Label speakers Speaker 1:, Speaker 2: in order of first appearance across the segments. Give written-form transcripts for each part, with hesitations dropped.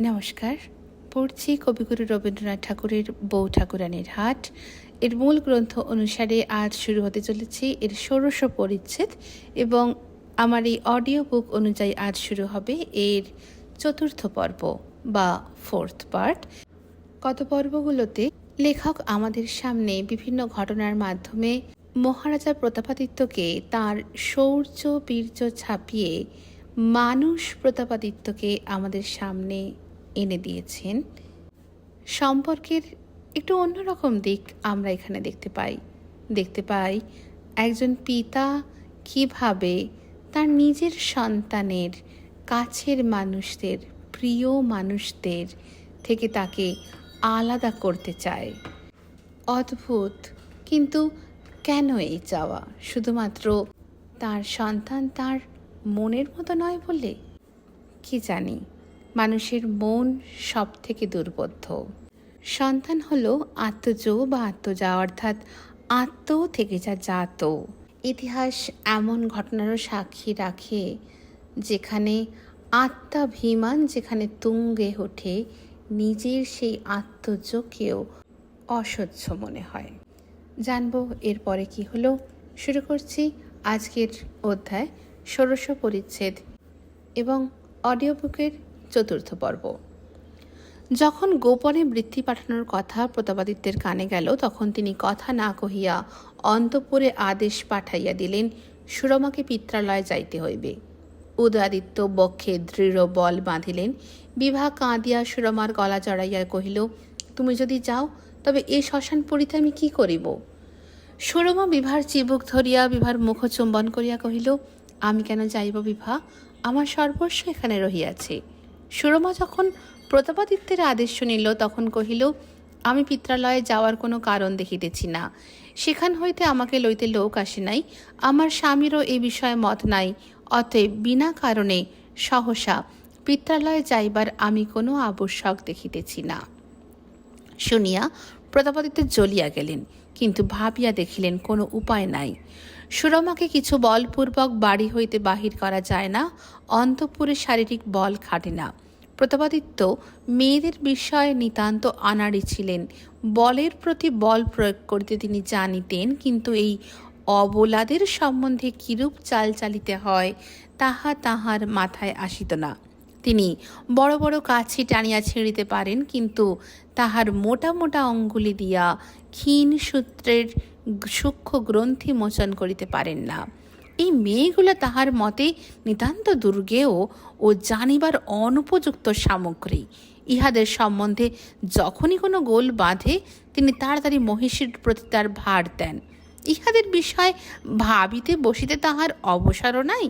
Speaker 1: নমস্কার। পড়ছি কবিগুরু রবীন্দ্রনাথ ঠাকুরের বউ ঠাকুরানীর হাট। এর মূল গ্রন্থ অনুসারে আজ শুরু হতে চলেছে এর ষোড়শ পরিচ্ছেদ এবং আমার এই অডিও বুক অনুযায়ী আজ শুরু হবে এর চতুর্থ পর্ব বা ফোর্থ পার্ট। গত পর্বগুলোতে লেখক আমাদের সামনে বিভিন্ন ঘটনার মাধ্যমে মহারাজা প্রতাপাদিত্যকে তাঁর শৌর্য বীর্য ছাপিয়ে মানুষ প্রতাপাদিত্যকে আমাদের সামনে এনে দিয়েছেন। সম্পর্কের একটু অন্যরকম দিক আমরা এখানে দেখতে পাই একজন পিতা কিভাবে তার নিজের সন্তানের কাছের মানুষদের, প্রিয় মানুষদের থেকে তাকে আলাদা করতে চায়। অদ্ভুত, কিন্তু কেন এই চাওয়া? শুধুমাত্র তার সন্তান তার মনের মতো নয় বলে? কি জানি, মানুষের মন সব থেকে দুর্বোধ্য। সন্তান হলো আত্মজ বা আত্মজা, অর্থাৎ আত্ম থেকে যা জাত। ইতিহাস এমন ঘটনারও সাক্ষী রাখে যেখানে আত্মাভিমান যেখানে তুঙ্গে ওঠে, নিজের সেই আত্মজকেও অসহ্য মনে হয়। জানবো এরপরে কি হলো। শুরু করছি আজকের অধ্যায় ষোড়শ পরিচ্ছেদ এবং অডিও বুকের চতুর্থ পর্ব। যখন গোপনে বৃত্তি পাঠানোর কথা প্রতাপাদিত্যের কানে গেল, তখন তিনি কথা না কহিয়া অন্তঃপুরে আদেশ পাঠাইয়া দিলেন, সুরমাকে পিত্রালয়ে যাইতে হইবে। উদয়াদিত্য বক্ষে দৃঢ় বল বাঁধিলেন। বিভা কাঁদিয়া সুরমার গলা জড়াইয়া কহিল, তুমি যদি যাও তবে এ শ্মশানপুরীতে আমি কি করিব? সুরমা বিভার চিবুক ধরিয়া বিভার মুখ চুম্বন করিয়া কহিল, আমি কেন যাইব বিভা? আমার সর্বস্ব এখানে রহিয়াছে। সুরমা যখন প্রতাপাদিত্যের আদেশ শুনিল, তখন কহিল, আমি পিত্রালয়ে যাওয়ার কোনো কারণ দেখিতেছি না। সেখান হইতে আমাকে লইতে লোক আসে নাই, আমার স্বামীরও এ বিষয়ে মত নাই। অতএব বিনা কারণে সহসা পিত্রালয়ে যাইবার আমি কোনো আবশ্যক দেখিতেছি না। শুনিয়া প্রতাপাদিত্য জ্বলিয়া গেলেন, কিন্তু ভাবিয়া দেখিলেন কোনো উপায় নাই। সুরমাকে কিছু বলপূর্বক বাড়ি হইতে বাহির করা যায় না, অন্তঃপুরে শারীরিক বল খাটে না। প্রতাপাদিত্য মেয়েদের বিষয়ে নিতান্ত আনাড়ি ছিলেন। বলের প্রতি বল প্রয়োগ করতে তিনি জানিতেন, কিন্তু এই অবলাদের সম্বন্ধে কিরূপ চাল চালিতে হয় তাহা তাহার মাথায় আসিত না। তিনি বড় বড় কাছি টানিয়া ছিঁড়িতে পারেন, কিন্তু তাহার মোটা মোটা অঙ্গুলি দিয়া ক্ষীণ সূত্রের সূক্ষ্ম গ্রন্থি মোচন করিতে পারেন না। এই মেয়েগুলো তাহার মতে নিতান্ত দুর্গেয় ও জানিবার অনুপযুক্ত সামগ্রী। ইহাদের সম্বন্ধে যখনই কোনো গোল বাঁধে, তিনি তাড়াতাড়ি মহিষীর প্রতি তার ভার দেন। ইহাদের বিষয় ভাবিতে বসিতে তাহার অবসরও নাই,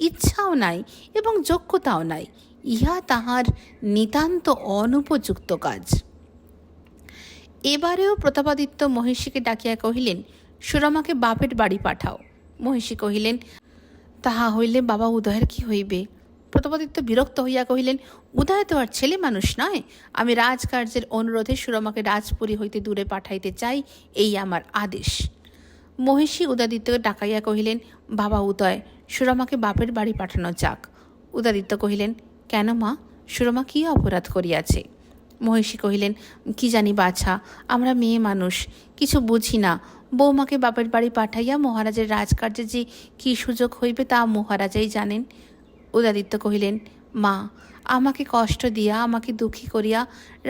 Speaker 1: ইচ্ছাও নাই এবং যোগ্যতাও নাই। ইহা তাহার নিতান্ত অনুপযুক্ত কাজ। এবারেও প্রতাপাদিত্য মহিষীকে ডাকিয়া কহিলেন, সুরমাকে বাপের বাড়ি পাঠাও। মহিষী কহিলেন, তাহা হইলে বাবা উদয়ের কি হইবে? প্রতাপাদিত্য বিরক্ত হইয়া কহিলেন, উদয় তো আর ছেলে মানুষ নয়। আমি রাজকার্যের অনুরোধে সুরমাকে রাজপুরী হইতে দূরে পাঠাইতে চাই, এই আমার আদেশ। মহিষী উদয়াদিত্যকে ডাকাইয়া কহিলেন, বাবা উদয়, সুরমাকে বাপের বাড়ি পাঠানো যাক। উদয়াদিত্য কহিলেন, কেন মা, সুরমা কি অপরাধ করিয়াছে? মহিষী কহিলেন, কি জানি বাছা, আমরা মেয়ে মানুষ, কিছু বুঝি না। বৌমাকে বাপের বাড়ি পাঠাইয়া মহারাজের রাজকার্যে যে কি সুযোগ হইবে তা মহারাজাই জানেন। উদয়াদিত্য কহিলেন, মা, আমাকে কষ্ট দিয়া, আমাকে দুঃখী করিয়া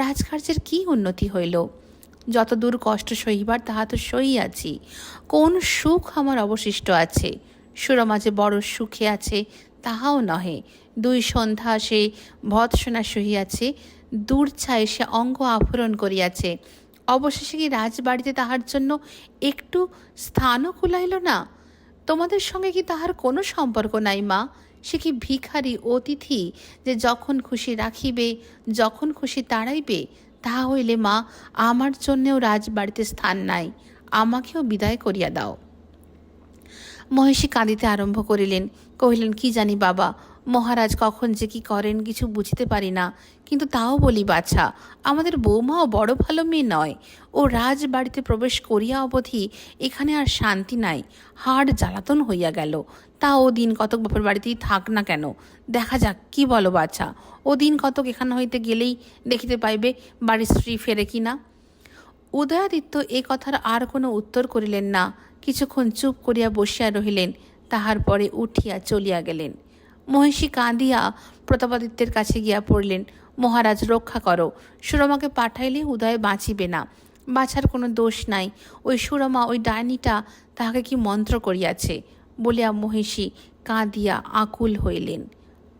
Speaker 1: রাজকার্যের কি উন্নতি হইল? যতদূর কষ্ট সহিবার তাহা তো সহিয়াছি, কোন সুখ আমার অবশিষ্ট আছে? সুরমা যে বড় সুখে আছে তাহাও নহে। 2 সন্ধ্যা সে ভৎসনা সহিয়াছে, দূর্ছায় সে অঙ্গ আভরণ করিয়াছে। অবশেষে কি রাজবাড়িতে তাহার জন্য একটু স্থানও কুলাইল না? তোমাদের সঙ্গে কি তাহার কোনো সম্পর্ক নাই মা? সে কি ভিখারি অতিথি যে যখন খুশি রাখিবে, যখন খুশি তাড়াইবে? তাহা হইলে মা, আমার জন্যেও রাজবাড়িতে স্থান নাই, আমাকেও বিদায় করিয়া দাও। মহিষী কাঁদিতে আরম্ভ করিলেন, কহিলেন, কি জানি বাবা, মহারাজ কখন যে কি করেন কিছু বুঝতে পারি না, কিন্তু তাও বলি বাছা, আমাদের বৌমাও বড় ভালো মেয়ে নয়। ও রাজবাড়িতে প্রবেশ করিয়া অবধি এখানে আর শান্তি নাই, হাড় জ্বালাতন হইয়া গেল। তা ও দিন কতক বাপের বাড়িতেই থাক না কেন, দেখা যাক, কি বলো বাছা? ও দিন কতক এখান হইতে গেলেই দেখিতে পাইবে বাড়ির স্ত্রী ফেরে কিনা। উদয়াদিত্য এ কথার আর কোনো উত্তর করিলেন না, কিছুক্ষণ চুপ করিয়া বসিয়া রহিলেন, তাহার পরে উঠিয়া চলিয়া গেলেন। মহিষী কাঁদিয়া প্রতাপাদিত্যের কাছে গিয়া পড়লেন, মহারাজ রক্ষা করো, সুরমাকে পাঠাইলে উদয় বাঁচিবে না, বাছার কোনো দোষ নাই, ওই সুরমা ওই ডাইনিটা তাহাকে কি মন্ত্র করিয়াছে বলিয়া মহিষী কাঁদিয়া আকুল হইলেন।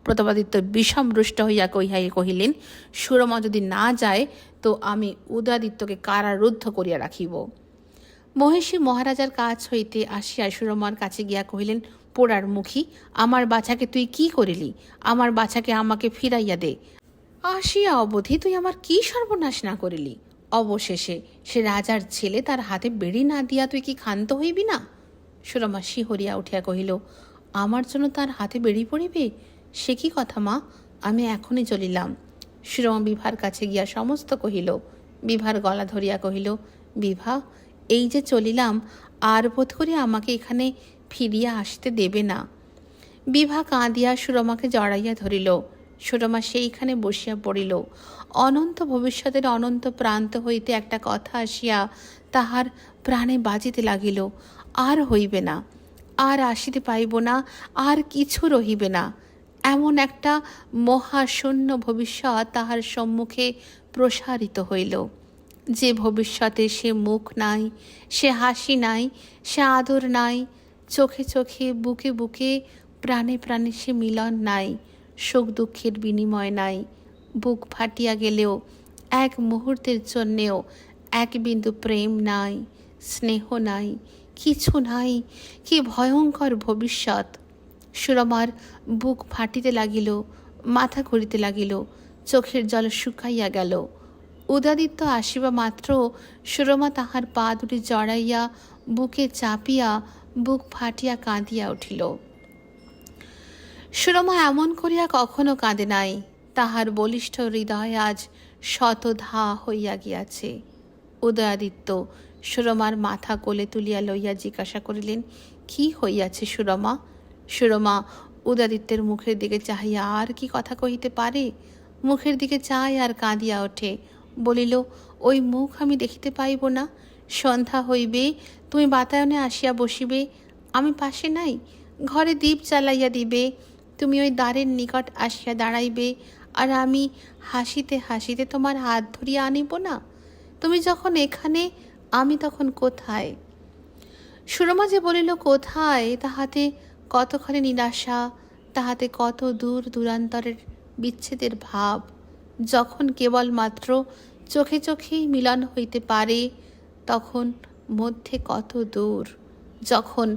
Speaker 1: প্রতাপাদিত্য বিষম রুষ্ট হইয়া কহিলেন, সুরমা যদি না যায় তো আমি উদয়াদিত্যকে কারারুদ্ধ করিয়া রাখিব। মহিষী মহারাজার কাছ হইতে আসিয়া সুরমার কাছে গিয়া কহিলেন, পোড়ার মুখী, আমার বাছাকে তুই কি করিলি? আমার বাছাকে আমাকে ফিরাইয়া দে। আসিয়া অবধি তুই আমার কি সর্বনাশ না করিলি? অবশেষে সে রাজার ছেলে, তার হাতে বেড়ি না দিয়া তুই কি ক্ষান্ত হইবি না? সুরমা শিহরিয়া উঠিয়া কহিল, আমার জন্য তার হাতে বেড়ি পড়িবে? সে কি কথা মা, আমি এখনই চলিলাম। সুরমা বিভার কাছে গিয়া সমস্ত কহিল। বিভার গলা ধরিয়া কহিল, বিভা, এই যে চলিলাম, আর বোধ করি আমাকে এখানে ফিরিয়া আসতে দেবে না। বিভা কাঁদিয়া সুরমাকে জড়াইয়া ধরিল। সুরমা সেইখানে বসিয়া পড়িল। অনন্ত ভবিষ্যতের অনন্ত প্রান্ত হইতে একটা কথা আসিয়া তাহার প্রাণে বাজিতে লাগিল, আর হইবে না, আর আসিতে পাইব না, আর কিছু রহিবে না। এমন একটা মহাশূন্য ভবিষ্যৎ তাহার সম্মুখে প্রসারিত হইল, যে ভবিষ্যতে সে মুখ নাই, সে হাসি নাই, সে আদর নাই, চোখে চোখে বুকে বুকে প্রাণে প্রাণে সে মিলন নাই, সুখ দুঃখের বিনিময় নাই। বুক ফাটিয়া গেলেও এক মুহূর্তের জন্যেও এক বিন্দু প্রেম নাই, স্নেহ নাই, কিছু নাই। কি ভয়ঙ্কর ভবিষ্যৎ! সুরমার বুক ফাটিতে লাগিল, মাথা ঘুরিতে লাগিল, চোখের জল শুকাইয়া গেল। উদয়াদিত্য আসিবা মাত্র সুরমা তাহার পা দুটি জড়াইয়া বুকে চাপিয়া বুক ফাটিয়া কাঁদিয়া উঠিল। সুরমা এমন করিয়া কখনো কাঁদে নাই, তাহার বলিষ্ঠ হৃদয় আজ শতধা হইয়া গিয়াছে। উদয়াদিত্য সুরমার মাথা কোলে তুলিয়া লইয়া জিজ্ঞাসা করিলেন, কি হইয়াছে সুরমা? সুরমা উদয়াদিত্যের মুখের দিকে চাহিয়া আর কি কথা কহিতে পারে? মুখের দিকে চায় আর কাঁদিয়া ওঠে, বলিল, ওই মুখ আমি দেখিতে পাইব না। সন্ধ্যা হইবে, তুমি বাতায়নে আসিয়া বসিবে, আমি পাশে নাই, ঘরে দীপ জ্বালাইয়া দিবে, তুমি ওই দ্বারের নিকট আসিয়া দাঁড়াইবে, আর আমি হাসিতে হাসিতে তোমার হাত ধরিয়া আনিব না? তুমি যখন এখানে, আমি তখন কোথায়? সুরমা যে বলিল কোথায়, তাহাতে কতখানি নিরাশা, তাহাতে কত দূর দূরান্তরের বিচ্ছেদের ভাব। যখন কেবলমাত্র চোখে চোখেই মিলন হইতে পারে, তখন মধ্যে কত দূর। যখন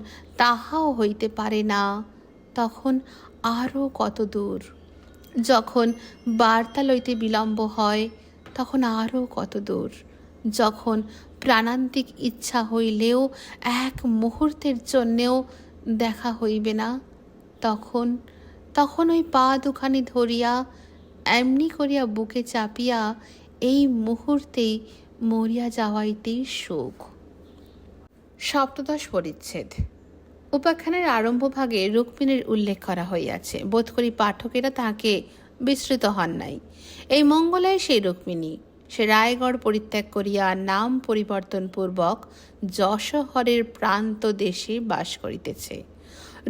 Speaker 1: তাহাও হইতে পারে না, তখন আরও কত দূর। যখন বার্তা লইতে বিলম্ব হয়, তখন আরও কত দূর। যখন প্রাণান্তিক ইচ্ছা হইলেও এক মুহূর্তের জন্যেও দেখা হইবে না, তখন তখন ওই পা দুখানি ধরিয়া এমনি করিয়া বুকে চাপিয়া এই মুহূর্তেই মরিয়া যাওয়াইতেই সুখ। সপ্তদশ পরিচ্ছেদ। উপাখ্যানের আরম্ভভাগে রুক্মিণীর উল্লেখ করা হইয়াছে। বোধ করি পাঠকেরা তাহাকে বিস্মৃত হন নাই। এই মঙ্গলায় সেই রুক্মিণী। সে রায়গড় পরিত্যাগ করিয়া নাম পরিবর্তনপূর্বক যশোহরের প্রান্ত দেশে বাস করিতেছে।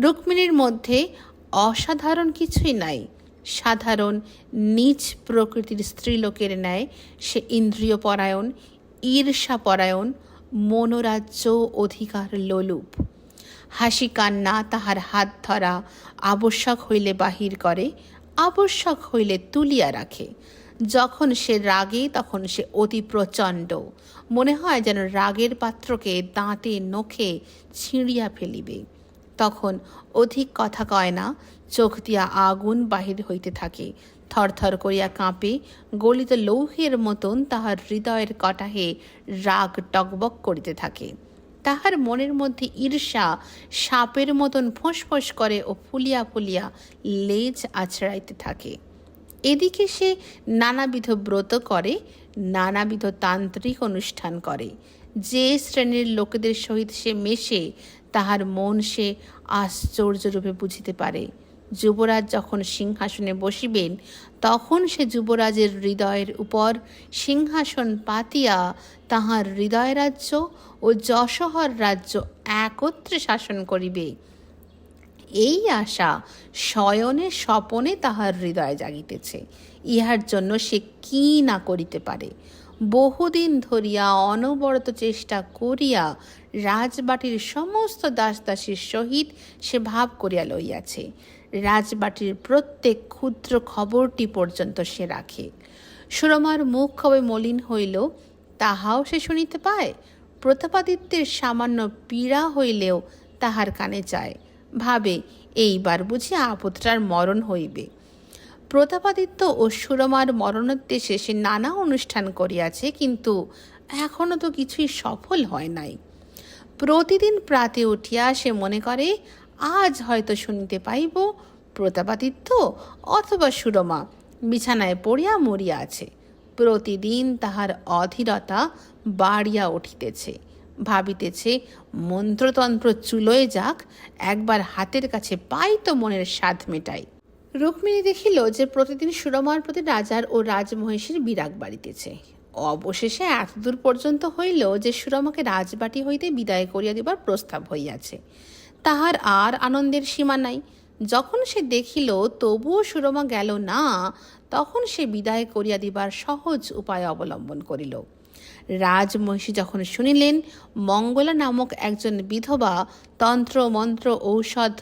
Speaker 1: রুক্মিণীর মধ্যে অসাধারণ কিছুই নাই। সাধারণ নীচ প্রকৃতির স্ত্রীলোকের ন্যায় সে ইন্দ্রিয়পরায়ণ, ঈর্ষাপরায়ণ, মনোরাজ্য অধিকার লোলুপ। হাসি কান্না তাহার হাত ধরা, আবশ্যক হইলে বাহির করে, আবশ্যক হইলে তুলিয়া রাখে। যখন সে রাগে তখন সে অতি প্রচণ্ড, মনে হয় যেন রাগের পাত্রকে দাঁতে নখে ছিঁড়িয়া ফেলিবে। তখন অধিক কথা কয় না, চোখ দিয়া আগুন বাহির হইতে থাকে, থরথর করিয়া কাঁপে, গলিত লৌহের মতন তাহার হৃদয়ের কটাহে রাগ টকবক করিতে থাকে। তাহার মনের মধ্যে ঈর্ষা সাপের মতন ফোঁস করে ও ফুলিয়া ফুলিয়া লেজ আছড়াইতে থাকে। এদিকে সে নানাবিধ ব্রত করে, নানাবিধ তান্ত্রিক অনুষ্ঠান করে। যে শ্রেণীর লোকেদের সহিত সে মেশে তাহার মন সে আশ্চর্যরূপে বুঝিতে পারে। যুবরাজ যখন সিংহাসনে বসিবেন তখন সে যুবরাজের হৃদয়ের উপর সিংহাসন পাতিয়া তাহার হৃদয় রাজ্য ও যশোহর রাজ্য একত্রে শাসন করিবে। এই আশা শয়নে স্বপনে তাহার হৃদয়ে জাগিতেছে। ইহার জন্য সে কি না করিতে পারে। বহুদিন ধরিয়া অনবরত চেষ্টা করিয়া রাজবাটির সমস্ত দাসদাসীর সহিত সে ভাব করিয়া লইয়াছে। রাজবাটির প্রত্যেক ক্ষুদ্র খবরটি পর্যন্ত সে রাখে। সুরমার মুখ কবে মলিন হইল তাহাও সে শুনিতে পায়। প্রতাপাদিত্যের সামান্য পীড়া হইলেও তাহার কানে যায়। ভাবে এইবার বুঝি আপদটার মরণ হইবে। প্রতাপাদিত্য ও সুরমার মরণোদ্দেশে সে নানা অনুষ্ঠান করিয়াছে, কিন্তু এখনো তো কিছুই সফল হয় নাই। প্রতিদিন প্রাতে উঠিয়া সে মনে করে আজ হয়তো শুনিতে পাইব প্রতাপাদিত্য অথবা সুরমা বিছানায় পড়িয়া মরিয়া আছে। প্রতিদিন তাহার অধীরতা বাড়িয়া উঠিতেছে। ভাবিতেছে মন্ত্রতন্ত্র চুলোয় যাক, একবার হাতের কাছে পাই তো মনের স্বাদ মেটাই। রুক্মিণী দেখিল যে প্রতিদিন সুরমার প্রতি রাজার ও রাজমহিষীর বিরাগ বাড়িতেছে। অবশেষে এতদূর পর্যন্ত হইল যে সুরমাকে রাজবাটি হইতে বিদায় করিয়া দিবার প্রস্তাব হইয়াছে। তাহার আর আনন্দের সীমা নাই। যখন সে দেখিল তবুও সুরমা গেল না, তখন সে বিদায় করিয়া দিবার সহজ উপায় অবলম্বন করিল। রাজমহিষী যখন শুনিলেন মঙ্গলা নামক একজন বিধবা তন্ত্র মন্ত্র ঔষধ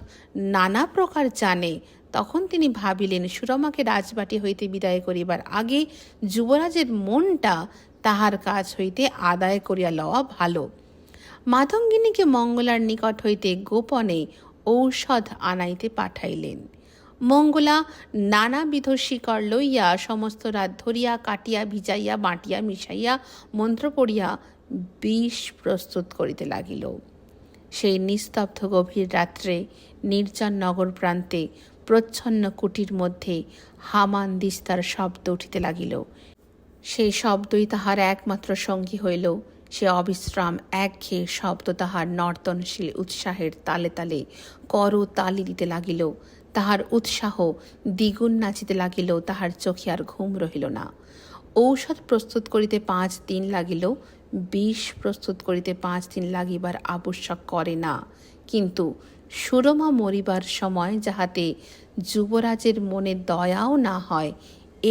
Speaker 1: নানা প্রকার জানে, তখন তিনি ভাবিলেন সুরমাকে রাজবাটি হইতে বিদায় করিবার আগে যুবরাজের মনটা তাহার কাছ হইতে আদায় করিয়া লওয়া ভালো। মাতঙ্গিনীকে মঙ্গলার নিকট হইতে গোপনে ঔষধ আনাইতে পাঠাইলেন। মঙ্গলা নানাবিধ শিকড় লইয়া সমস্ত রাত ধরিয়া কাটিয়া ভিজাইয়া বাটিয়া মিশাইয়া মন্ত্র পড়িয়া বিষ প্রস্তুত করিতে লাগিল। সেই নিস্তব্ধ গভীর রাত্রে নির্জন নগর প্রান্তে প্রচ্ছন্ন কুটির মধ্যে হামান দিস্তার শব্দ উঠিতে লাগিল। সেই শব্দই তাহার একমাত্র সঙ্গী হইল। সে অবিশ্রাম একঘেয়ে শব্দ তাহার নর্তনশীল উৎসাহের তালে তালে কর তালি দিতে লাগিল। তাহার উৎসাহ দ্বিগুণ নাচিতে লাগিল। তাহার চোখে আর ঘুম রহিল না। ঔষধ প্রস্তুত করিতে 5 দিন লাগিল। বিষ প্রস্তুত করিতে 5 দিন লাগিবার আবশ্যক করে না। কিন্তু সুরমা মরিবার সময় যাহাতে যুবরাজের মনে দয়াও না হয়,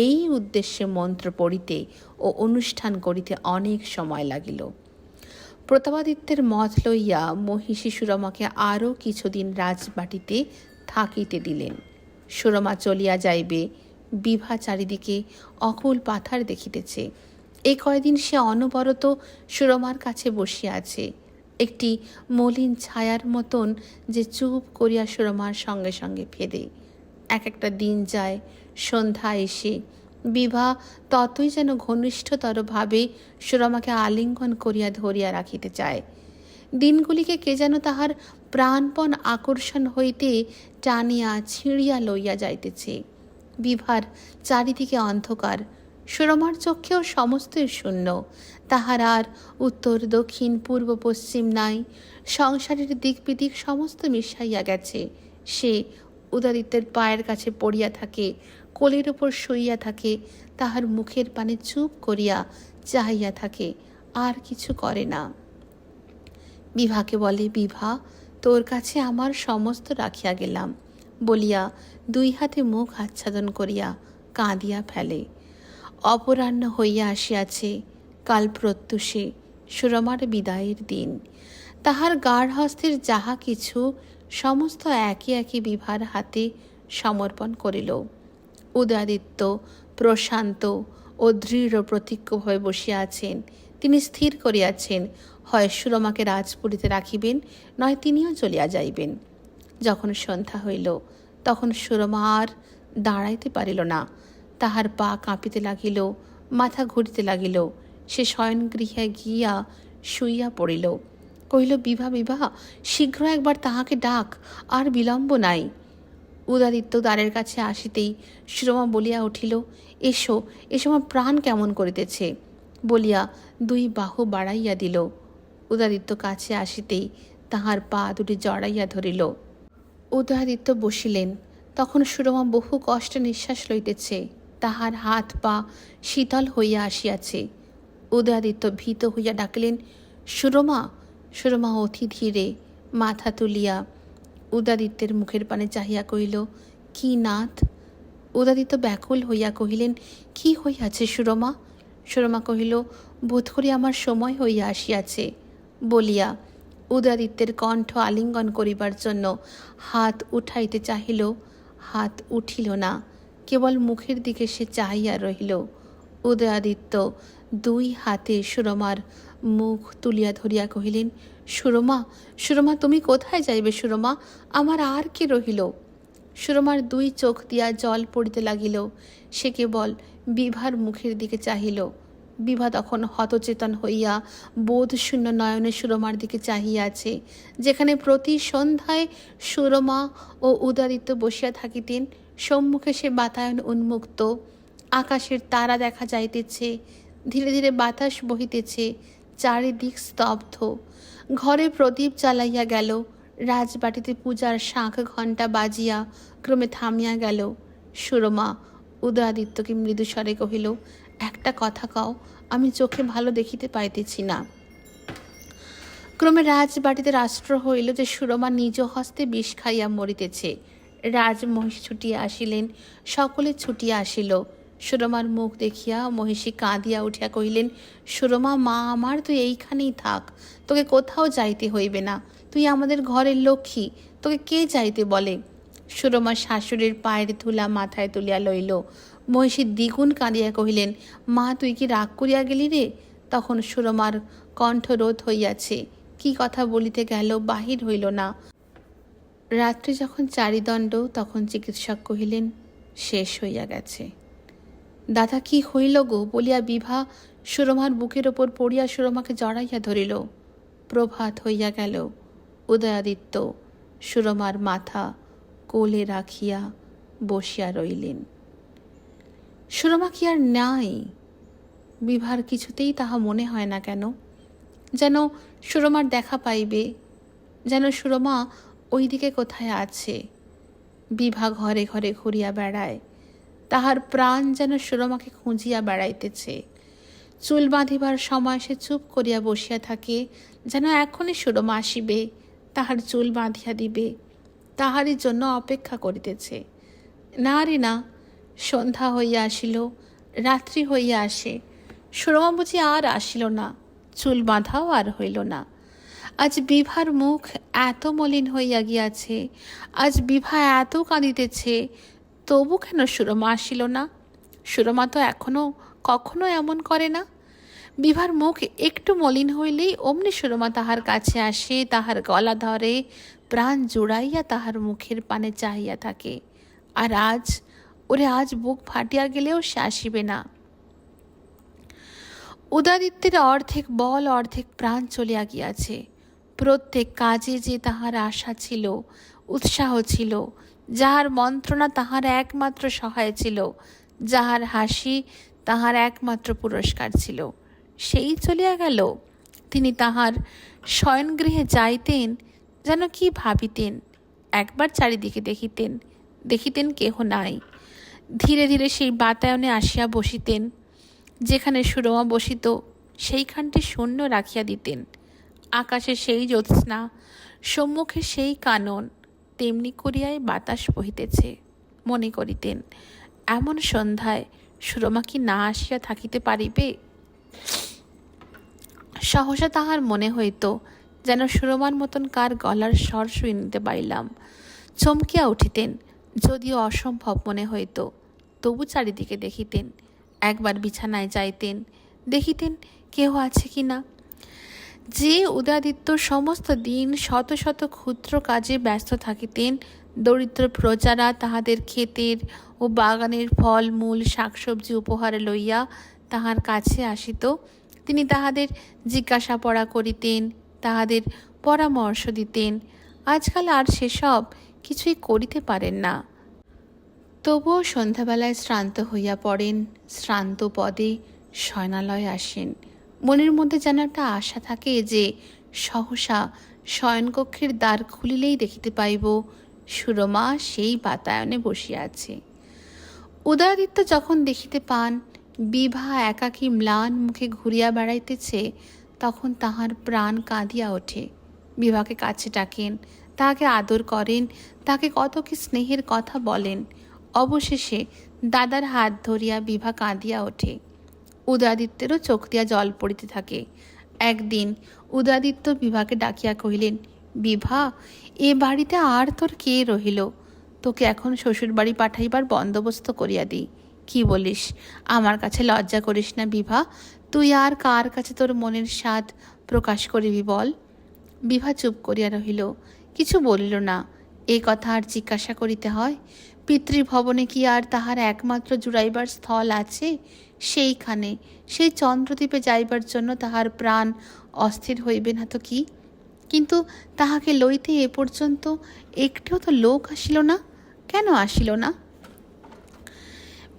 Speaker 1: এই উদ্দেশ্যে মন্ত্র পড়িতে ও অনুষ্ঠান করিতে অনেক সময় লাগিল। প্রতাপাদিত্যের মত লইয়া মহিষী সুরমাকে আরও কিছুদিন রাজবাটিতে থাকিতে দিলেন। সুরমা চলিয়া যাইবে, বিভা চারিদিকে অকুল পাথার দেখিতেছে। এই কয়দিন সে অনবরত সুরমার কাছে বসিয়া আছে, একটি মলিন ছায়ার মতন যে চুপ করিয়া সুরমার সঙ্গে সঙ্গে ফেদে। এক একটা দিন যায়, সন্ধ্যা এসে বিভা ততই যেন ঘনিষ্ঠতর ভাবে সুরমাকে আলিঙ্গন করিয়া ধরিয়া রাখিতে চায়। দিনগুলিকে কে যেন তাহার প্রাণপণ আকর্ষণ হইতে টানিয়া ছিঁড়িয়া লইয়া যাইতেছে। বিভার চারিদিকে অন্ধকার, সুরমার চক্ষেও সমস্তই শূন্য। তাহার আর উত্তর দক্ষিণ পূর্ব পশ্চিম নাই। সংসারের দিক বিদিক সমস্ত মিশাইয়া গেছে। সে উদয়াদিত্যের পায়ের কাছে পড়িয়া থাকে, কোলের উপর শুইয়া থাকে, তাহার মুখের পানে চুপ করিয়া চাহিয়া থাকে, আর কিছু করে না। বিভাকে বলে, বিভা, তোর কাছে আমার সমস্ত রাখিয়া গেলাম বলিয়া 2 হাতে মুখ আচ্ছাদন করিয়া কাঁদিয়া ফেলে। অপরাহ্ন হইয়া আসিয়াছে। কাল প্রত্যুষে সুরমার বিদায়ের দিন। তাহার গার্হস্থের যাহা কিছু সমস্ত একে একে বিভার হাতে সমর্পণ করিল। উদয়াদিত্য প্রশান্ত ও দৃঢ় প্রতিজ্ঞভাবে বসিয়া আছেন। তিনি স্থির করিয়াছেন, হয় সুরমাকে রাজপুরীতে রাখিবেন, নয় তিনিও চলিয়া যাইবেন। যখন সন্ধ্যা হইল তখন সুরমা আর দাঁড়াইতে পারিল না। তাহার পা কাঁপিতে লাগিল, মাথা ঘুরিতে লাগিল। সে শয়নগৃহে গিয়া শুইয়া পড়িল। কহিল, বিভা বিভা, শীঘ্র একবার তাহাকে ডাক, আর বিলম্ব নাই। উদয়াদিত্য দ্বারের কাছে আসিতেই সুরমা বলিয়া উঠিল, এসো এসো, আমার প্রাণ কেমন করিতেছে, বলিয়া দুই বাহু বাড়াইয়া দিল। উদয়াদিত্য কাছে আসিতেই তাহার পা দুটি জড়াইয়া ধরিল। উদয়াদিত্য বসিলেন। তখন সুরমা বহু কষ্টে নিঃশ্বাস লইতেছে, তাহার হাত পা শীতল হইয়া আসিয়াছে। উদয়াদিত্য ভীত হইয়া ডাকিলেন, সুরমা। সুরমা অতি ধীরে মাথা তুলিয়া উদয়াদিত্যের মুখের পানে চাহিয়া কহিল, কি নাথ? উদয়াদিত্য ব্যাকুল হইয়া কহিলেন, কি হইয়াছে সুরমা? সুরমা কহিল, বোধ করি আমার সময় হইয়া আসিয়াছে, বলিয়া উদয়াদিত্যের কণ্ঠ আলিঙ্গন করিবার জন্য হাত উঠাইতে চাহিল। হাত উঠিল না, কেবল মুখের দিকে সে চাহিয়া রহিল। উদয়াদিত্য দুই হাতে সুরমার মুখ তুলিয়া ধরিয়া কহিলেন, সুরমা, সুরমা, তুমি কোথায় যাইবে সুরমা? আমার আর কি রহিল? সুরমার দুই চোখ দিয়া জল পড়িতে লাগিল। সে কেবল বিভার মুখের দিকে চাহিল। বিভা তখন হতচেতন হইয়া বোধশূন্য নয়নে সুরমার দিকে চাহিয়া আছে। যেখানে প্রতি সন্ধ্যায় সুরমা ও উদয়াদিত্য বসিয়া থাকিতেন, সম্মুখে সে বাতায়ন উন্মুক্ত। আকাশের তারা দেখা যাইতেছে, ধীরে ধীরে বাতাস বহিতেছে, চারিদিক স্তব্ধ। ঘরে প্রদীপ জ্বালাইয়া গেল। রাজবাটিতে পূজার শাঁখ ঘণ্টা বাজিয়া ক্রমে থামিয়া গেল। সুরমা উদয়াদিত্যকে মৃদুস্বরে কহিল, একটা কথা কও, আমি চোখে ভালো দেখিতে পাইতেছি না। ক্রমে রাজবাটিতে রাষ্ট্র হইল যে সুরমা নিজ হস্তে বিষ খাইয়া মরিতেছে। রাজমহিষী ছুটিয়া আসিলেন, সকলে ছুটিয়া আসিল। সুরমার মুখ দেখিয়া মহিষী কাঁদিয়া উঠিয়া কহিলেন, সুরমা, মা আমার, তুই এইখানেই থাক, তোকে কোথাও যাইতে হইবে না, তুই আমাদের ঘরের লক্ষ্মী, তোকে কে যাইতে বলে? সুরমা শাশুড়ির পায়ের ধুলা মাথায় তুলিয়া লইল। মহিষী দ্বিগুণ কাঁদিয়া কহিলেন, মা, তুই কি রাগ করিয়া গেলি রে? তখন সুরমার কণ্ঠরোধ হইয়াছে, কি কথা বলিতে গেল বাহির হইল না। রাত্রি যখন চারিদণ্ড, তখন চিকিৎসক কহিলেন, শেষ হইয়া গেছে। দাদা, কি হইল গো? বলিয়া বিভা সুরমার বুকের ওপর পড়িয়া সুরমাকে জড়াইয়া ধরিল। প্রভাত হইয়া গেল। উদয়াদিত্য সুরমার মাথা কোলে রাখিয়া বসিয়া রইলেন। সুরমা কি আর নাই? বিভার কিছুতেই তাহা মনে হয় না কেন? যেন সুরমার দেখা পাইবে, যেন সুরমা ওই দিকে কোথায় আছে। বিভা ঘরে ঘরে ঘুরিয়া বেড়ায়, তাহার প্রাণ যেন সুরমাকে খুঁজিয়া বেড়াইতেছে। চুল বাঁধিবার সময় সে চুপ করিয়া বসিয়া থাকে, যেন এখনই সুরমা আসিবে, তাহার চুল বাঁধিয়া দিবে, তাহারই জন্য অপেক্ষা করিতেছে। না রে না, সন্ধ্যা হইয়া আসিল, রাত্রি হইয়া আসে, সুরমা বুঝি আর আসিল না, চুল বাঁধাও আর হইল না। আজ বিভার মুখ এত মলিন হইয়া গিয়াছে, আজ বিভা এত কাঁদিতেছে, তবু কেন সুরমা আসিল না? সুরমা তো কখনো এমন করে না। বিভার মুখ একটু মলিন হইলেই অমনি সুরমা তাহার কাছে আসে, তাহার গলা ধরে, প্রাণ জুড়াইয়া তাহার মুখের পানে চাহিয়া থাকে। আর আজ বুক ফাটিয়া গেলেও সে আসিবে না। উদয়াদিত্যের অর্ধেক বল অর্ধেক প্রাণ চলিয়া গিয়াছে। প্রত্যেক কাজে যে তাহার আশা ছিল, উৎসাহ ছিল, যাহার মন্ত্রণা তাহার একমাত্র সহায় ছিল, যাহার হাসি তাহার একমাত্র পুরস্কার ছিল, সেই চলিয়া গেল। তিনি তাহার শয়নগৃহে যাইতেন, যেন কি ভাবিতেন। একবার চারিদিকে দেখিতেন কেহ নাই। ধীরে ধীরে সেই বাতায়নে আসিয়া বসিতেন। যেখানে সুরমা বসিত সেইখানটি শূন্য রাখিয়া দিতেন। আকাশে সেই জ্যোৎস্না, সম্মুখে সেই কানন, তেমনি করিয়াই বাতাস বহিতেছে। মনে করিতেন, এমন সন্ধ্যায় সুরমা কি না আসিয়া থাকিতে পারিবে? সহসা তাহার মনে হইত, যেন সুরমার মতন কার গলার স্বর শুনিতে পাইলাম। চমকিয়া উঠিতেন। যদিও অসম্ভব মনে হইত, তবু চারিদিকে দেখিতেন। একবার বিছানায় যাইতেন, দেখিতেন কেহ আছে কি না। যে উদয়াদিত্য সমস্ত দিন শত শত ক্ষুদ্র কাজে ব্যস্ত থাকিতেন, দরিদ্র প্রজারা তাহাদের ক্ষেতের ও বাগানের ফল মূল শাকসবজি উপহারে লইয়া তাহার কাছে আসিত, তিনি তাহাদের জিজ্ঞাসাপড়া করিতেন, তাহাদের পরামর্শ দিতেন। আজকাল আর সেসব কিছুই করিতে পারেন না। তবুও সন্ধ্যাবেলায় শ্রান্ত হইয়া পড়েন, শ্রান্ত পদে শয়নালয়ে আসেন। মনের মধ্যে যেন একটা আশা থাকে যে সহসা শয়নকক্ষের দ্বার খুলিলেই দেখিতে পাইব সুরমা সেই বাতায়নে বসিয়া আছে। উদয়াদিত্য যখন দেখিতে পান বিভা একাকী ম্লান মুখে ঘুরিয়া বেড়াইতেছে, তখন তাহার প্রাণ কাঁদিয়া ওঠে। বিভাকে কাছে ডাকেন, তাহাকে আদর করেন, তাকে কত কি স্নেহের কথা বলেন। অবশেষে দাদার হাত ধরিয়া বিভা কাঁদিয়া ওঠে। উদয়াদিত্যেরও চোখ দিয়া জল পড়িতে থাকে। একদিন উদয়াদিত্য বিভাকে ডাকিয়া কহিলেন, বিভা, এ বাড়িতে আর তোর কে রহিল? তোকে এখন শ্বশুর বাড়ি পাঠাইবার বন্দোবস্ত করিয়া দিই। কি বলিস? আমার কাছে লজ্জা করিস না বিভা? তুই আর কার কাছে তোর মনের স্বাদ প্রকাশ করিবি বল? বিভা চুপ করিয়া রহিল, কিছু বলিল না। এই কথা আর জিজ্ঞাসা করিতে হয়? পিতৃভবনে কি আর তাহার একমাত্র জুড়াইবার স্থল আছে? সেইখানে, সেই চন্দ্রদ্বীপে যাইবার জন্য তাহার প্রাণ অস্থির হইবে না তো কি? কিন্তু তাহাকে লইতে এ পর্যন্ত একটিও তো লোক আসিল না। কেন আসিল না?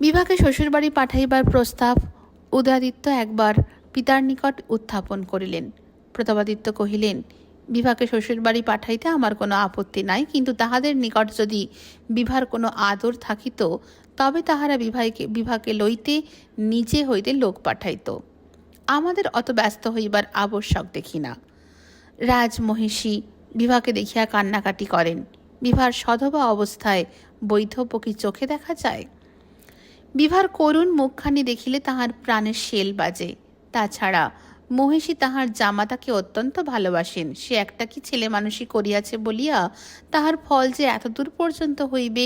Speaker 1: বিভাকে শ্বশুরবাড়ি পাঠাইবার প্রস্তাব উদয়াদিত্য একবার পিতার নিকট উত্থাপন করিলেন। প্রতাপাদিত্য কহিলেন, বিভাকে শ্বশুরবাড়ি পাঠাইতে আমার কোনো আপত্তি নাই, কিন্তু তাহাদের নিকট যদি বিভার কোনো আদর থাকিত তবে তাহারা বিভাকে লইতে নিজে হইতে লোক পাঠাইত। আমাদের অত ব্যস্ত হইবার আবশ্যক দেখি না। রাজমহিষী বিভাকে দেখিয়া কান্নাকাটি করেন। বিভার সধবা অবস্থায় বৈধব্য কি চোখে দেখা যায়? বিভার করুণ মুখখানি দেখিলে তাহার প্রাণের শেল বাজে। তাছাড়া মহিষী তাহার জামাতাকে অত্যন্ত ভালোবাসেন। সে একটা কি ছেলে মানুষই করিয়াছে বলিয়া তাহার ফল যে এতদূর পর্যন্ত হইবে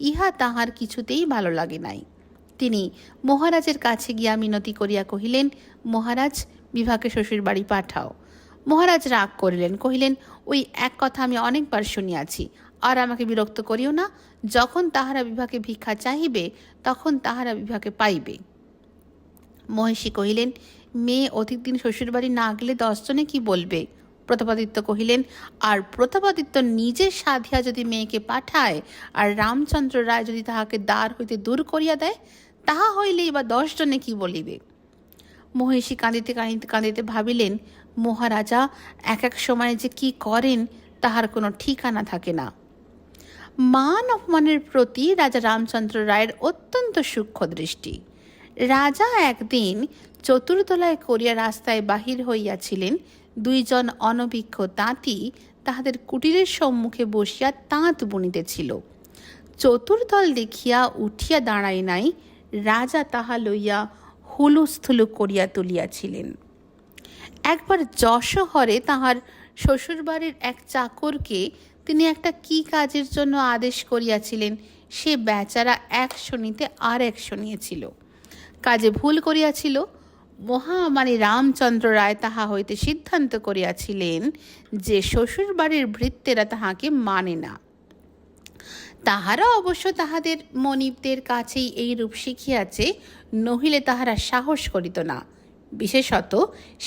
Speaker 1: ইহা তাহার কিছুতেই ভালো লাগে নাই। তিনি মহারাজের কাছে গিয়া মিনতি করিয়া কহিলেন, মহারাজ, বিভাকে শ্বশুর বাড়ি পাঠাও। মহারাজ রাগ করিলেন, কহিলেন, ওই এক কথা আমি অনেকবার শুনিয়াছি, আর আমাকে বিরক্ত করিও না। যখন তাহারা বিভাকে ভিক্ষা চাহিবে তখন তাহারা বিভাকে পাইবে। মহিষী কহিলেন, মেয়ে অধিক দিন শ্বশুরবাড়ি না গেলে 10 জনে কি বলবে? প্রতাপাদিত্য কহিলেন, আর প্রতাপাদিত্য নিজে সাধিয়া যদি মেয়েকে পাঠায় আর রামচন্দ্র রায় যদি তাহাকে দ্বার হইতে দূর করিয়া দেয়, তাহা হইলেই বা 10 জনে কি বলিবে? মহিষী কাঁদিতে কাঁদিতে কাঁদিতে ভাবিলেন, মহারাজা এক এক সময় যে কি করেন তাহার কোনো ঠিকানা থাকে না। মান অপমানের প্রতি রাজা রামচন্দ্র রায়ের অত্যন্ত সূক্ষ্ম দৃষ্টি। রাজা একদিন চতুর্দলায় করিয়া রাস্তায় বাহির হইয়াছিলেন। 2 জন অনভিজ্ঞ তাঁতি তাহাদের কুটিরের সম্মুখে বসিয়া তাঁত বুনিতেছিল। চতুর্দল দেখিয়া উঠিয়া দাঁড়ায় নাই। রাজা তাহা লইয়া হুলুস্থুলু করিয়া তুলিয়াছিলেন। একবার যশোহরে তাহার শ্বশুরবাড়ির এক চাকরকে তিনি একটা কি কাজের জন্য আদেশ করিয়াছিলেন, সে বেচারা এক শুনিতে আর এক শুনিয়েছিল। কাজে ভুল করিয়াছিল। মহামানী রামচন্দ্র রায় তাহা হইতে সিদ্ধান্ত করিয়াছিলেন যে শ্বশুরবাড়ির ভৃত্যেরা তাহাকে মানে না। তাহারা অবশ্য তাহাদের মনিবদের কাছেই এই রূপ শিখিয়াছে, নহিলে তাহারা সাহস করিত না। বিশেষত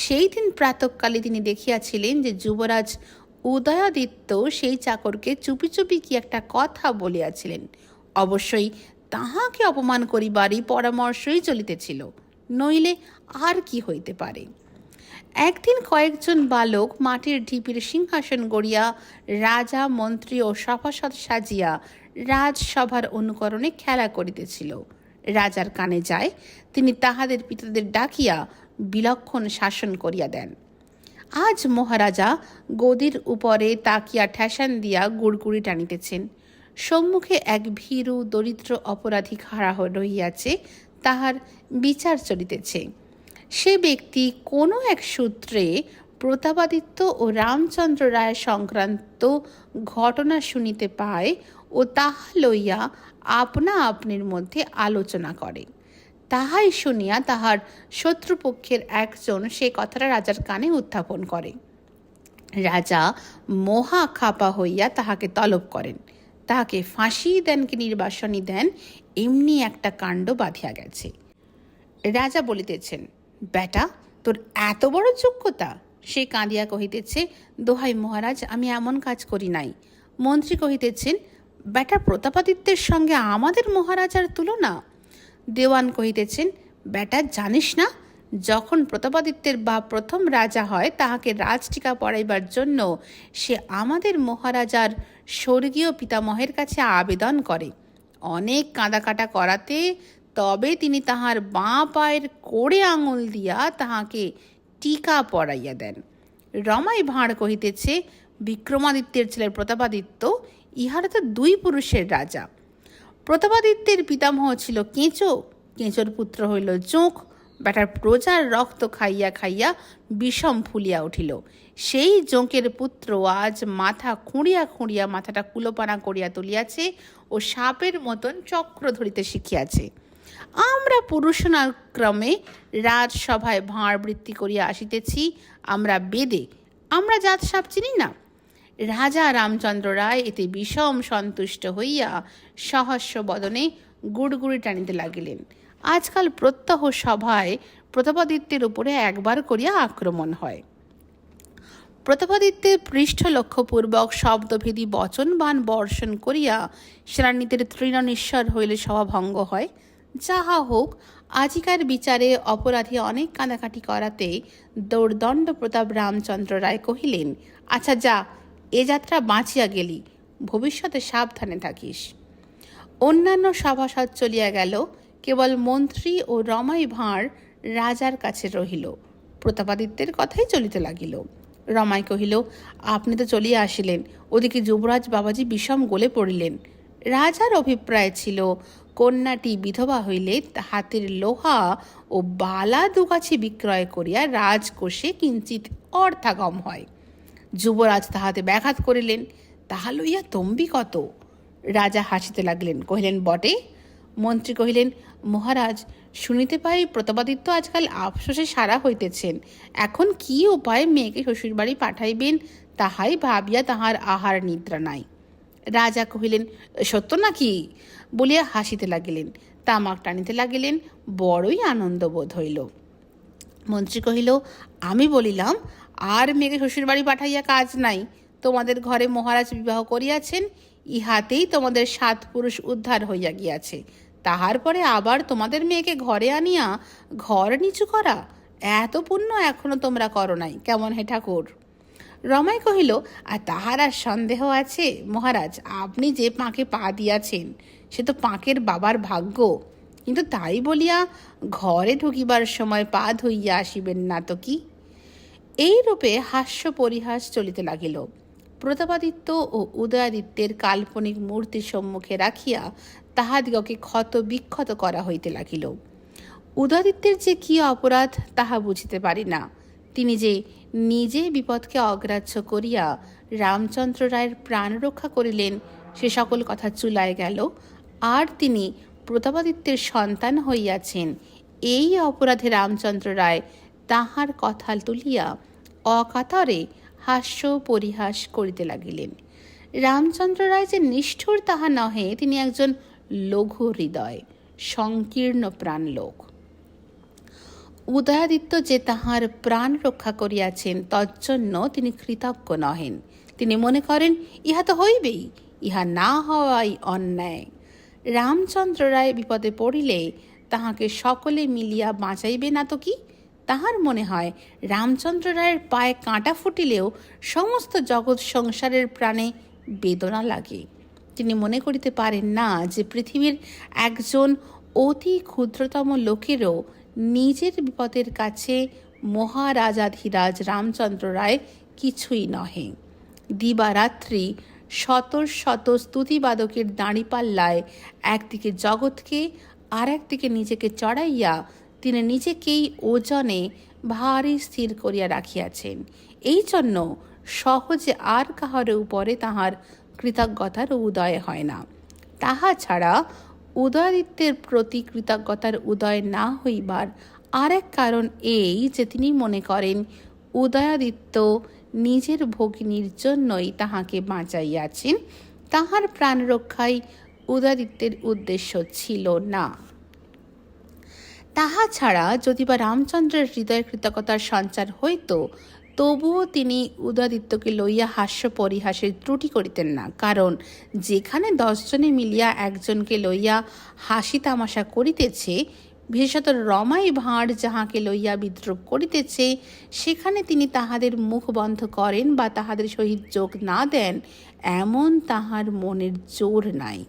Speaker 1: সেই দিন প্রাতঃকালে তিনি দেখিয়াছিলেন যে যুবরাজ উদয়াদিত্য সেই চাকরকে চুপি চুপি কি একটা কথা বলিয়াছিলেন। অবশ্যই তাহাকে অপমান করিবারই পরামর্শই চলিতেছিল, নইলে আর কি হইতে পারে। একদিন কয়েকজন বালক মাটির ঢিপির সিংহাসন গড়িয়া রাজা, মন্ত্রী ও সভাসদ সাজিয়া রাজসভার অনুকরণে খেলা করিতেছিল। রাজার কানে যায়। তিনি তাহাদের পিতাদের ডাকিয়া বিলক্ষণ শাসন করিয়া দেন। আজ মহারাজা গদির উপরে তাকিয়া ঠেসান দিয়া গুড়গুড়ি টানিতেছেন। সম্মুখে এক ভীরু দরিদ্র অপরাধী খাড়া রহিয়াছে, তাহার বিচার চলিতেছে। সে ব্যক্তি কোনো এক সূত্রে প্রতাপাদিত্য ও রামচন্দ্র রায় সংক্রান্ত ঘটনা শুনিতে পায় ও তাহা লইয়া আপনা আপনির মধ্যে আলোচনা করে। তাহাই শুনিয়া তাহার শত্রুপক্ষের একজন সে কথাটা রাজার কানে উত্থাপন করে। রাজা মহা খাপা হইয়া তাহাকে তলব করেন। তাহাকে ফাঁসি দেন কি নির্বাসনী দেন, এমনি একটা কাণ্ড বাঁধিয়া গেছে। রাজা বলিতেছেন, বেটা, তোর এত বড় যোগ্যতা! সে কাঁদিয়া কহিতেছে, দোহাই মহারাজ, আমি এমন কাজ করি নাই। মন্ত্রী কহিতেছেন, বেটা প্রতাপাদিত্যের সঙ্গে আমাদের মহারাজার তুলনা। দেওয়ান কহিতেছেন, বেটা জানিস না, যখন প্রতাপাদিত্যের বাপ প্রথম রাজা হয় তাহাকে রাজটিকা পড়াইবার জন্য সে আমাদের মহারাজার স্বর্গীয় পিতামহের কাছে আবেদন করে। অনেক কাঁদাকাটা করাতে তবে তিনি তাহার বাঁ পায়ের কোড়ে আঙুল দিয়া তাহাকে টিকা পড়াইয়া দেন। রমাই ভাঁড় কহিতেছে, বিক্রমাদিত্যের ছেলে প্রতাপাদিত্য, ইহারা তো দুই পুরুষের রাজা। প্রতাপাদিত্যের পিতামহ ছিল কেঁচো, কেঁচোর পুত্র হইল জোঁক। বেটার প্রজার রক্ত খাইয়া খাইয়া বিষম ফুলিয়া উঠিল। সেই জোঁকের পুত্র আজ মাথা খুঁড়িয়া খুঁড়িয়া মাথাটা কুলোপানা করিয়া তুলিয়াছে ও সাপের মতন চক্র ধরিতে শিখিয়াছে। আমরা পুরুষনাক্রমে রাজসভায় ভাঁড় বৃত্তি করিয়া আসিতেছি, আমরা বেদে, আমরা জাত সাপ চিনি না। রাজা রামচন্দ্র রায় এতে বিষম সন্তুষ্ট হইয়া সহস্র বদনে গুড়গুড়ি টানিতে লাগিলেন। আজকাল প্রত্যহ সভায় প্রতাপাদিত্যের উপরে একবার করিয়া আক্রমণ হয়। প্রতাপাদিত্যের পৃষ্ঠ লক্ষ্যপূর্বক শব্দভেদী বচনবাণ বর্ষণ করিয়া সেনানীতির তৃণনিঃস্বর হইলে সভাভঙ্গ হয়। যাহা হোক, আজিকার বিচারে অপরাধী অনেক কাঁদাকাটি করাতে দৌর্দণ্ড প্রতাপ রামচন্দ্র রায় কহিলেন, আচ্ছা যা, এ যাত্রা বাঁচিয়া গেলি, ভবিষ্যতে সাবধানে থাকিস। অন্যান্য সভাসদ চলিয়া গেল, কেবল মন্ত্রী ও রমাই ভাঁড় রাজার কাছে রহিল। প্রতাপাদিত্যের কথাই চলিতে লাগিল। রমাই কহিল, আপনি তো চলিয়া আসিলেন, ওদিকে যুবরাজ বাবাজি বিষম গলে পড়িলেন। রাজার অভিপ্রায় ছিল কন্যাটি বিধবা হইলে হাতের লোহা ও বালা দুগাছি বিক্রয় করিয়া রাজকোষে কিঞ্চিৎ অর্থাগম হয়। যুবরাজ তাহাতে ব্যাঘাত করিলেন, তাহা লইয়া তম্বি কত? রাজা হাসিতে লাগলেন, কহিলেন, বটে? মন্ত্রী কহিলেন, মহারাজ, শুনিতে পাই প্রতাপাদিত্য আজকাল আফসোসে সারা হইতেছেন। এখন কি উপায় মেয়েকে শ্বশুরবাড়ি পাঠাইবেন তাহাই ভাবিয়া তাহার আহার নিদ্রা নাই। রাজা কহিলেন, সত্য নাকি? বলিয়া হাসিতে লাগিলেন, তামাক টানিতে লাগিলেন, বড়ই আনন্দ বোধ হইল। মন্ত্রী কহিল, আমি বলিলাম, আর মেয়েকে শ্বশুরবাড়ি পাঠাইয়া কাজ নাই। তোমাদের ঘরে মহারাজ বিবাহ করিয়াছেন, ইহাতেই তোমাদের 7 পুরুষ উদ্ধার হইয়া গিয়াছে। তাহার পরে আবার তোমাদের মেয়েকে ঘরে আনিয়া ঘর নিচু করা, এত পুণ্য এখনো তোমরা করো নাই, কেমন হে ঠাকুর? রমাই কহিল, আর তাহার আর সন্দেহ আছে মহারাজ? আপনি যে পাঁকে পা দিয়াছেন সে তো পাঁকের বাবার ভাগ্য, কিন্তু তাই বলিয়া ঘরে ঢুকিবার সময় পা ধুইয়া আসিবেন না তো কি? এই রূপে হাস্য পরিহাস চলিতে লাগিল। প্রতাপাদিত্য ও উদয়াদিত্যের কাল্পনিক মূর্তি সম্মুখে রাখিয়া তাহাদিগকে ক্ষত বিক্ষত করা হইতে লাগিল। উদয়াদিত্যের যে কি অপরাধ তাহা বুঝিতে পারি না। তিনি যে নিজে বিপদকে অগ্রাহ্য করিয়া রামচন্দ্র রায়ের প্রাণ রক্ষা করিলেন, সে সকল কথা চুলায় গেল। আর তিনি প্রতাপাদিত্যের সন্তান হইয়াছেন, এই অপরাধে রামচন্দ্র রায় তাহার কথা তুলিয়া অকাতরে হাস্য পরিহাস করিতে লাগিলেন। রামচন্দ্র রায় যে নিষ্ঠুর তাহা নহে, তিনি একজন লঘু হৃদয়, সংকীর্ণ প্রাণ লোক। উদয়াদিত্য যে তাহার প্রাণ রক্ষা করিয়াছেন তজ্জন্য তিনি কৃতজ্ঞ নহেন। তিনি মনে করেন, ইহা তো হইবেই, ইহা না হওয়াই অন্যায়। রামচন্দ্র রায় বিপদে পড়িলে তাহাকে সকলে মিলিয়া বাঁচাইবে না তো কি? তাহার মনে হয় রামচন্দ্র রায়ের পায়ে কাঁটা ফুটিলেও সমস্ত জগৎ সংসারের প্রাণে বেদনা লাগে। তিনি মনে করিতে পারেন না যে পৃথিবীর একজন অতি ক্ষুদ্রতম লোকেরও নিজের বিপদের কাছে মহারাজাধিরাজ রামচন্দ্র রায় কিছুই নহে। দিবারাত্রি শত শত স্তুতিবাদকের দাঁড়িপাল্লায় একদিকে জগৎকে আর একদিকে নিজেকে চড়াইয়া তিনি নিজেকেই ওজনে ভারী স্থির করিয়া রাখিয়াছেন। এই জন্য সহজে আর কাহার উপরে তাহার কৃতজ্ঞতার উদয় হয় না। তাহা ছাড়া উদয়াদিত্যের প্রতি কৃতজ্ঞতার উদয় না হইবার আর এক কারণ এই যে তিনি মনে করেন উদয়াদিত্য নিজের ভগিনীর জন্যই তাহাকে বাঁচাইয়াছেন, তাহার প্রাণ রক্ষাই উদয়াদিত্যের উদ্দেশ্য ছিল না। তাহা ছাড়া যদি বা রামচন্দ্রের হৃদয় কৃতজ্ঞতার সঞ্চার হইত, তবুও তিনি উদয়াদিত্যকে লইয়া হাস্য পরিহাসের ত্রুটি করিতেন না, কারণ যেখানে 10 জনে মিলিয়া একজনকে লইয়া হাসি তামাশা করিতেছে, বিশেষত রমাই ভাঁড় যাহাকে লইয়া বিদ্রুপ করিতেছে, সেখানে তিনি তাহাদের মুখ বন্ধ করেন বা তাহাদের সহিত যোগ না দেন, এমন তাহার মনের জোর নাই।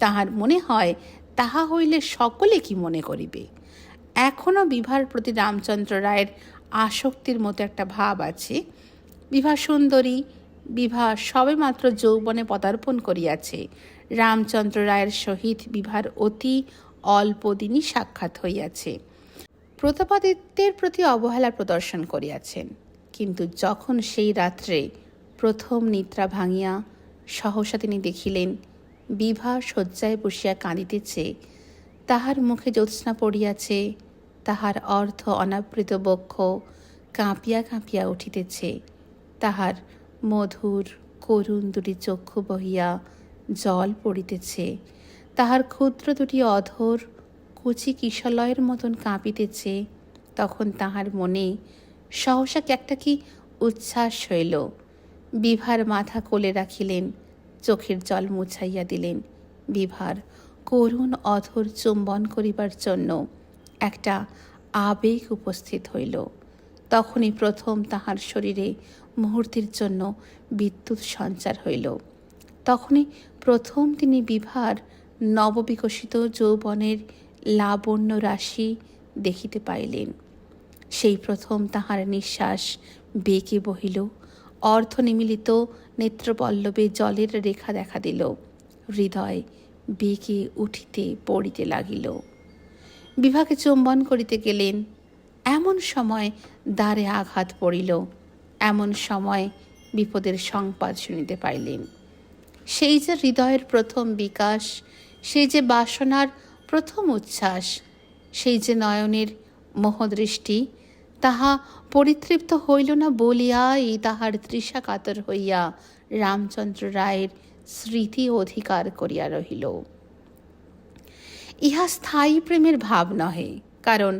Speaker 1: তাহার মনে হয় তাহা হইলে সকলে কি মনে করিবে। এখনও বিভার প্রতি রামচন্দ্র রায়ের আসক্তির মতো একটা ভাব আছে। বিভা সুন্দরী, বিভা সবে মাত্র যৌবনে পদার্পণ করিয়াছে। রামচন্দ্র রায়ের সহিত বিভার অতি অল্প দিনই সাক্ষাৎ হইয়াছে। প্রতাপাদিত্যের প্রতি অবহেলা প্রদর্শন করিয়াছেন, কিন্তু যখন সেই রাত্রে প্রথম নিদ্রা ভাঙিয়া সহসা তিনি দেখিলেন বিভা শয্যায় বসিয়া কাঁদিতেছে, তাহার মুখে জ্যোৎস্না পড়িয়াছে, তাহার অর্ধ অনাবৃত বক্ষ কাঁপিয়া কাঁপিয়া উঠিতেছে, তাহার মধুর করুণ দুটি চক্ষু বহিয়া জল পড়িতেছে, তাহার ক্ষুদ্র দুটি অধর কুচি কিশলয়ের মতন কাঁপিতেছে, তখন তাহার মনে সহসা একটা কি উচ্ছ্বাস হইল। বিভার মাথা কোলে রাখিলেন, চোখের জল মুছাইয়া দিলেন। বিভার করুণ অধর চুম্বন করিবার জন্য একটা আবেগ উপস্থিত হইল। তখনই প্রথম তাহার শরীরে মুহূর্তের জন্য বিদ্যুৎ সঞ্চার হইল। তখনই প্রথম তিনি বিভার নববিকশিত যৌবনের লাবণ্য রাশি দেখিতে পাইলেন। সেই প্রথম তাহার নিঃশ্বাস বেগে বহিল, অর্ধনিমিলিত নেত্রপল্লবে জলের রেখা দেখা দিল, হৃদয় বেগে উঠিতে পড়িতে লাগিল। বিভাকে চুম্বন করিতে গেলেন, এমন সময় দ্বারে আঘাত পড়িল, এমন সময় বিপদের সংবাদ শুনিতে পাইলেন। সেই যে হৃদয়ের প্রথম বিকাশ, সেই যে বাসনার প্রথম উচ্ছ্বাস, সেই যে নয়নের মোহদৃষ্টি, তাহা পরিতৃপ্ত হইল না বলিয়াই তাহার তৃষা কাতর হইয়া রামচন্দ্র রায়ের স্মৃতি অধিকার করিয়া রহিল। ইহা স্থায়ী প্রেমের ভাব নহে, কারণ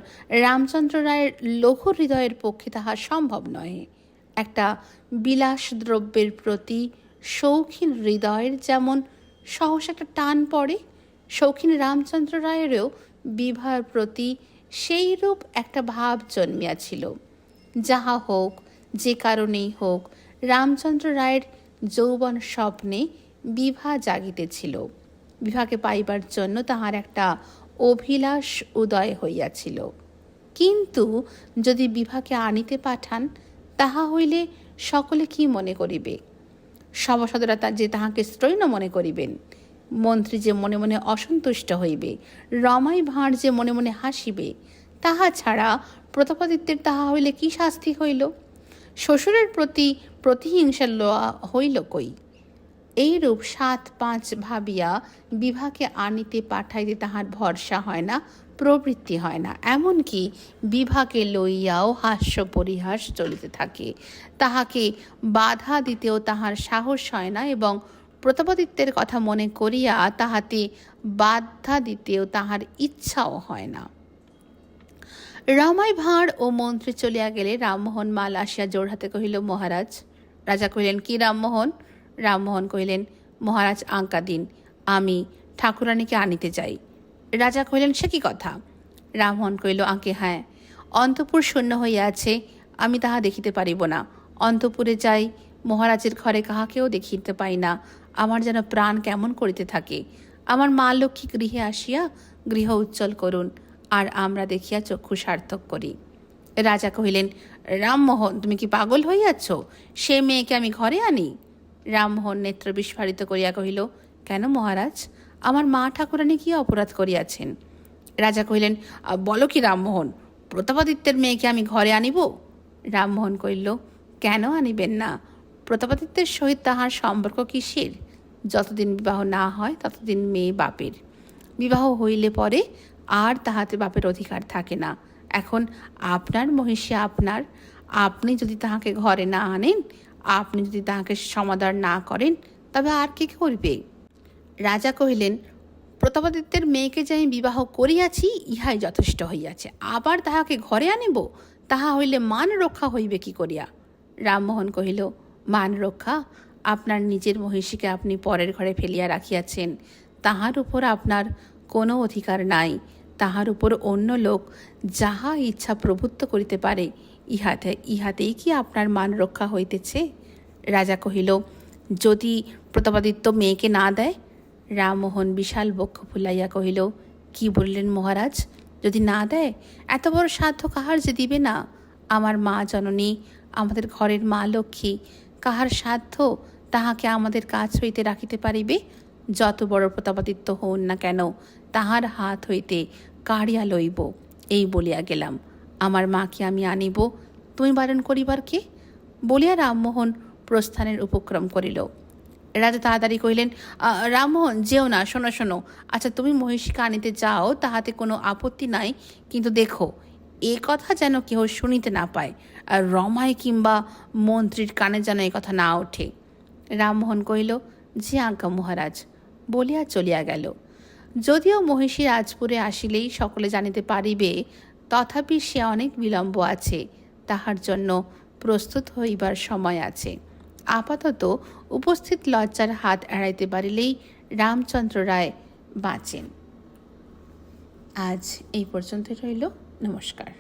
Speaker 1: রামচন্দ্র রায়ের লৌহ হৃদয়ের পক্ষে তাহা সম্ভব নহে। একটা বিলাস দ্রব্যের প্রতি শৌখিন হৃদয়ের যেমন সহসা একটা টান পড়ে, শৌখিন রামচন্দ্র রায়েরও বিভার প্রতি সেইরূপ একটা ভাব জন্মিয়াছিল। যাহা হোক, যে কারণেই হোক, রামচন্দ্র রায়ের যৌবন স্বপ্নে বিভা জাগিতেছিল। বিভাকে পাইবার জন্য তাহার একটা অভিলাষ উদয় হইয়াছিল। কিন্তু যদি বিভাকে আনিতে পাঠান, তাহা হইলে সকলে কি মনে করিবে? সভাসদেরা যে তাহাকে স্ত্রৈণ মনে করিবেন, মন্ত্রী যে মনে মনে অসন্তুষ্ট হইবে, রমাই ভাঁড় যে মনে মনে হাসিবে। তাহা ছাড়া প্রতাপাদিত্যের তাহা হইলে কি শাস্তি হইল? শ্বশুরের প্রতি প্রতিহিংসা লওয়া হইল কই? এইরূপ 7-5 ভাবিয়া বিভাকে আনিতে পাঠাইতে তাহার ভরসা হয় না, প্রবৃত্তি হয় না। এমনকি বিভাকে লইয়াও হাস্য পরিহাস চলিতে থাকে। তাহাকে বাধা দিতেও তাহার সাহস হয় না, এবং প্রতাপাদিত্যের কথা মনে করিয়া তাহাতে বাধা দিতেও তাহার ইচ্ছাও হয় না। রমাই ভাঁড় ও মন্ত্রী চলিয়া গেলে রামমোহন মাল আসিয়া জোড়হাতে কহিল, মহারাজ। রাজা কহিলেন, কি রামমোহন? রামমোহন কহিলেন, মহারাজ আজ্ঞা দিন, আমি ঠাকুরানীকে আনিতে যাই। রাজা কহিলেন, সে কি কথা? রামমোহন কহিল, আজ্ঞে হ্যাঁ, অন্তঃপুর শূন্য হইয়া আছে, আমি তাহা দেখিতে পারিব না। অন্তঃপুরে যাই, মহারাজের ঘরে কাহাকেও দেখিতে পাই না। আমার যেন প্রাণ কেমন করিতে থাকে। আমার মা লক্ষ্মী গৃহে আসিয়া গৃহ উজ্জ্বল করুন, আর আমরা দেখিয়া চক্ষু সার্থক করি। রাজা কহিলেন, রামমোহন, তুমি কি পাগল হইয়াছ? সে মেয়েকে আমি ঘরে আনি? রামমোহন নেত্র বিস্ফারিত করিয়া কহিল, কেন মহারাজ, আমার মা ঠাকুরানী কি অপরাধ করিয়াছেন? রাজা কহিলেন, বলো কি রামমোহন, প্রতাপাদিত্যের মেয়েকে আমি ঘরে আনিব? রামমোহন কহিল, কেন আনিবেন না? প্রতাপাদিত্যের সহিত তাহার সম্পর্ক কিসের? যতদিন বিবাহ না হয় ততদিন মেয়ে বাপের, বিবাহ হইলে পরে আর তাহাতে বাপের অধিকার থাকে না। এখন আপনার মহিষী আপনার, আপনি যদি তাহাকে ঘরে না আনেন, আপনি যদি তাহাকে সমাদর না করেন, তবে আর কে করিবে? রাজা কহিলেন, প্রতাপাদিত্যের মেয়েকে যে আমি বিবাহ করিয়াছি, ইহাই যথেষ্ট হইয়াছে। আবার তাহাকে ঘরে আনিব? তাহা হইলে মান রক্ষা হইবে কি করিয়া? রামমোহন কহিল, মান রক্ষা? আপনার নিজের মহিষীকে আপনি পরের ঘরে ফেলিয়া রাখিয়াছেন, তাহার উপর আপনার কোনো অধিকার নাই। তাহার উপর অন্য লোক যাহা ইচ্ছা প্রভুত্ব করিতে পারে, ইহাতেই কি আপনার মান রক্ষা হইতেছে? রাজা কহিল, যদি প্রতাপাদিত্য মেয়েকে না দেয়? রামমোহন বিশাল বক্ষ ফুলাইয়া কহিল, কি বললেন মহারাজ? যদি না দেয়? এত বড় সাধ্য কাহার যে দিবে না? আমার মা জননী, আমাদের ঘরের মা লক্ষ্মী, কাহার সাধ্য তাহাকে আমাদের কাছ হইতে রাখিতে পারিবে? যত বড় প্রতাপাদিত্য হন না কেন, তাহার হাত হইতে কাড়িয়া লইব, এই বলিয়া গেলাম। আমার মাকে আমি আনিব, তুমি বারণ করিবার কে? বলিয়া রামমোহন প্রস্থানের উপক্রম করিল। রাজা তাড়াতাড়ি কহিলেন, রামমোহন যেও না, শোনো শোনো, আচ্ছা তুমি মহিষীকে আনিতে যাও, তাহাতে কোনো আপত্তি নাই, কিন্তু দেখো এ কথা যেন কেহ শুনিতে না পায়, আর রমাই কিংবা মন্ত্রীর কানে যেন এ কথা না ওঠে। রামমোহন কহিল, যে আজ্ঞা মহারাজ, বলিয়া চলিয়া গেল। যদিও মহিষী রাজপুরে আসিলেই সকলে জানিতে পারিবে, তথাপি সে অনেক বিলম্ব আছে, তাহার জন্য প্রস্তুত হইবার সময় আছে। আপাতত উপস্থিত লজ্জার হাত এড়াইতে পারিলেই রামচন্দ্র রায় বাঁচেন। আজ এই পর্যন্ত রইল। নমস্কার।